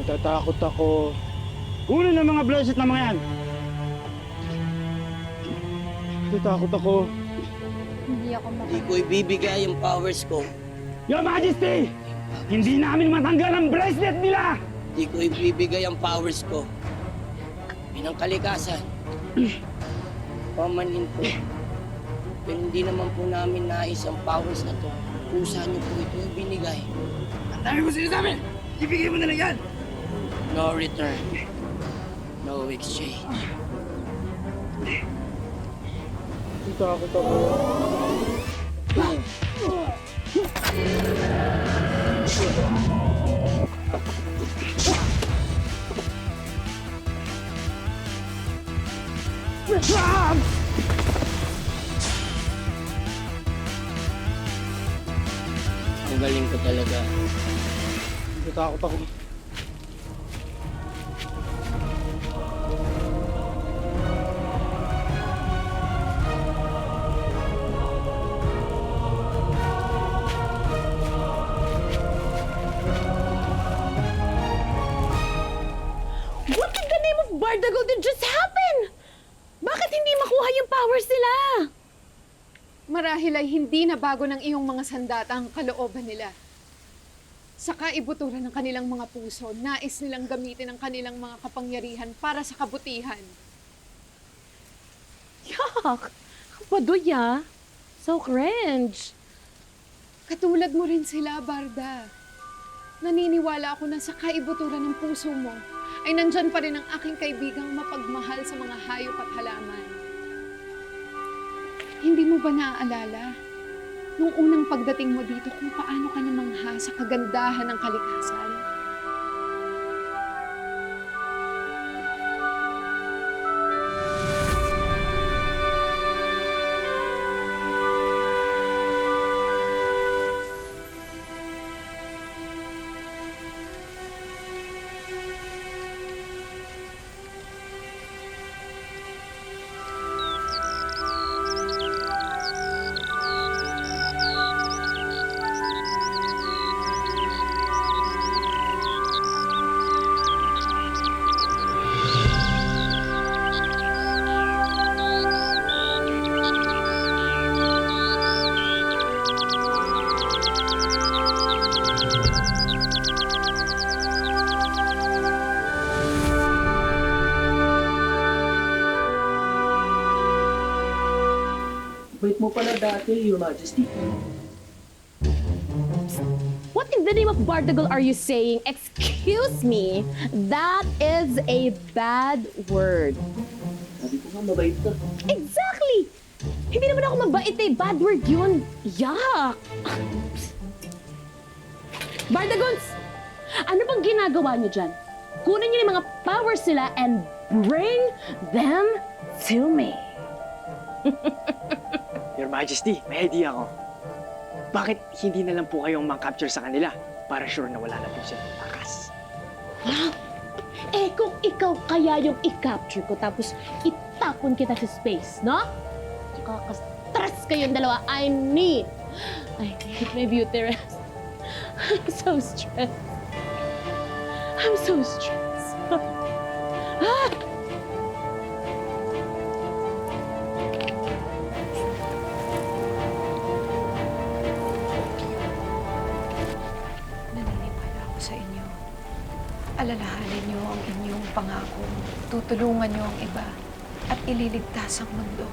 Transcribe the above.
Natatakot ako. Ulo ng mga bracelet na mga yan! Natatakot ako. Hindi ako Hindi ko ibibigay ang powers ko. Your Majesty! Hindi namin matanggal ang bracelet nila! Hindi ko ibibigay ang powers ko. Binang kalikasan. Pamanin po. Pero hindi naman po namin nais ang powers na to. Kung saan niyo po ito ibinigay. Ang dami mo sinasabi! Ibigay mo na lang yan! No return. No exchange. Natatakot ako. Ang galing ko talaga. Natatakot ako. What in the name of Bardagal did just happen? Bakit hindi makuha yung powers nila? Marahil ay hindi na bago ng iyong mga sandata ang kalooban nila. Sa kaibuturan ng kanilang mga puso, nais nilang gamitin ang kanilang mga kapangyarihan para sa kabutihan. Yuck! Paduya. So cringe. Katulad mo rin sila, Barda. Naniniwala ako na sa kaibuturan ng puso mo ay nandyan pa rin ang aking kaibigang mapagmahal sa mga hayop at halaman. Hindi mo ba naaalala nung unang pagdating mo dito kung paano ka namangha sa kagandahan ng kalikasan? Bait mo pala dati, Your Majesty. What in the name of Bardagal are you saying? Excuse me? That is a bad word. Sabi ko nga, mabait ka. Exactly! Hindi naman ako mabait eh. Bad word yun. Yuck! Bardagons! Ano bang ginagawa niyo dyan? Kunin niyo yung mga powers nila and bring them to me. Your Majesty, may idea ako. Bakit hindi na lang po kayong mang-capture sa kanila para sure na wala na po silang takas? Eh kung ikaw kaya yung i-capture ko tapos itapon kita sa space, no? Kakastras kayong dalawa. I need my beauty rest. I'm so stressed. I'm so stressed. Ah! Naniniwala ako sa inyo. Alalahanin niyo ang inyong pangako. Tutulungan niyo ang iba at ililigtas ang mundo.